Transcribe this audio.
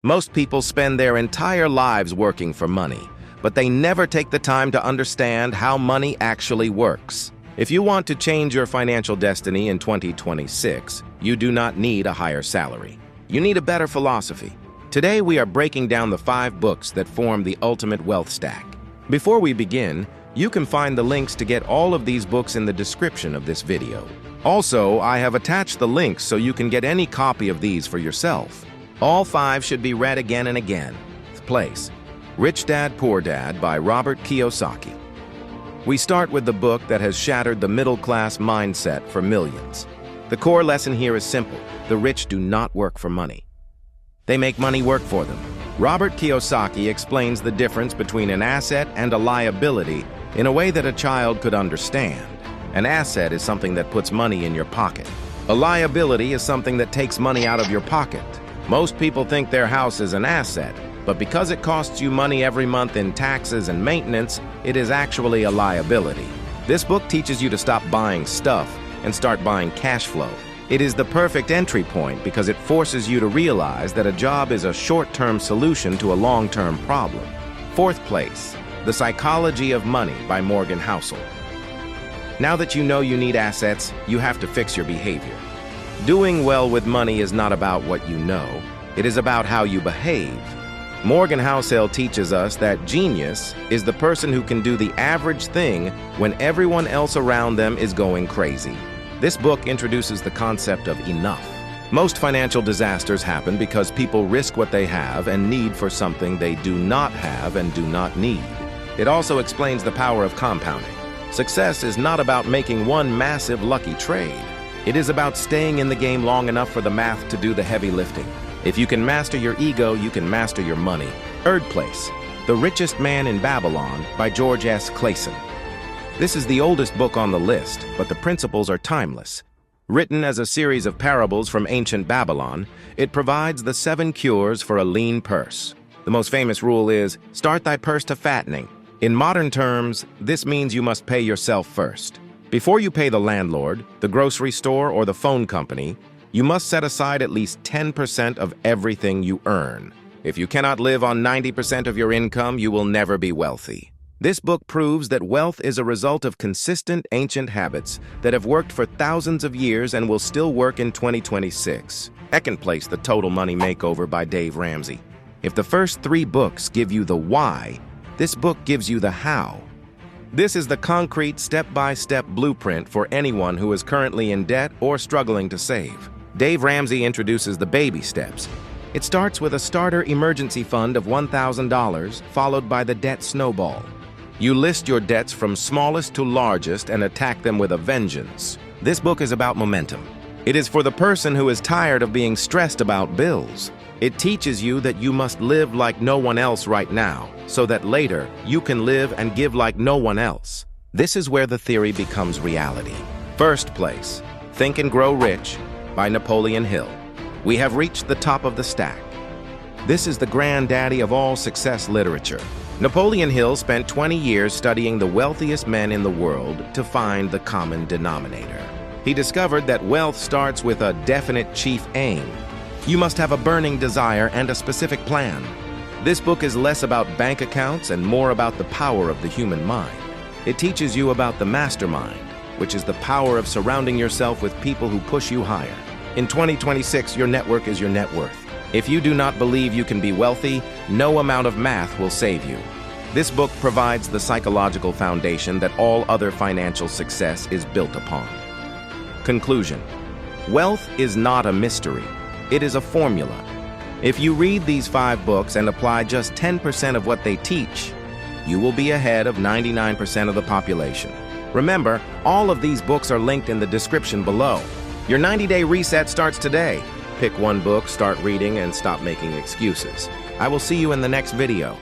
Most people spend their entire lives working for money, but they never take the time to understand how money actually works. If you want to change your financial destiny in 2026, you do not need a higher salary. You need a better philosophy. Today, we are breaking down the 5 books that form the ultimate wealth stack. Before we begin, you can find the links to get all of these books in the description of this video. Also, I have attached the links so you can get any copy of these for yourself. All 5 should be read again and again. Place: Rich Dad, Poor Dad by Robert Kiyosaki. We start with the book that has shattered the middle-class mindset for millions. The core lesson here is simple: the rich do not work for money. They make money work for them. Robert Kiyosaki explains the difference between an asset and a liability in a way that a child could understand. An asset is something that puts money in your pocket. A liability is something that takes money out of your pocket. Most people think their house is an asset, but because it costs you money every month in taxes and maintenance, it is actually a liability. This book teaches you to stop buying stuff and start buying cash flow. It is the perfect entry point because it forces you to realize that a job is a short-term solution to a long-term problem. 4th place: The Psychology of Money by Morgan Housel. Now that you know you need assets, you have to fix your behavior. Doing well with money is not about what you know, it is about how you behave. Morgan Housel teaches us that genius is the person who can do the average thing when everyone else around them is going crazy. This book introduces the concept of enough. Most financial disasters happen because people risk what they have and need for something they do not have and do not need. It also explains the power of compounding. Success is not about making one massive lucky trade. It is about staying in the game long enough for the math to do the heavy lifting. If you can master your ego, you can master your money. 3rd place: The Richest Man in Babylon by George S. Clason. This is the oldest book on the list, but the principles are timeless. Written as a series of parables from ancient Babylon, it provides the 7 cures for a lean purse. The most famous rule is, start thy purse to fattening. In modern terms, this means you must pay yourself first. Before you pay the landlord, the grocery store, or the phone company, you must set aside at least 10% of everything you earn. If you cannot live on 90% of your income, you will never be wealthy. This book proves that wealth is a result of consistent ancient habits that have worked for thousands of years and will still work in 2026. 2nd place: The Total Money Makeover by Dave Ramsey. If the first 3 books give you the why, this book gives you the how. This is the concrete step-by-step blueprint for anyone who is currently in debt or struggling to save. Dave Ramsey introduces the baby steps. It starts with a starter emergency fund of $1,000, followed by the debt snowball. You list your debts from smallest to largest and attack them with a vengeance. This book is about momentum. It is for the person who is tired of being stressed about bills. It teaches you that you must live like no one else right now, so that later you can live and give like no one else. This is where the theory becomes reality. 1st place: Think and Grow Rich by Napoleon Hill. We have reached the top of the stack. This is the granddaddy of all success literature. Napoleon Hill spent 20 years studying the wealthiest men in the world to find the common denominator. He discovered that wealth starts with a definite chief aim. You must have a burning desire and a specific plan. This book is less about bank accounts and more about the power of the human mind. It teaches you about the mastermind, which is the power of surrounding yourself with people who push you higher. In 2026, your network is your net worth. If you do not believe you can be wealthy, no amount of math will save you. This book provides the psychological foundation that all other financial success is built upon. Conclusion: wealth is not a mystery. It is a formula. If you read these 5 books and apply just 10% of what they teach, you will be ahead of 99% of the population. Remember, all of these books are linked in the description below. Your 90-day reset starts today. Pick one book, start reading, and stop making excuses. I will see you in the next video.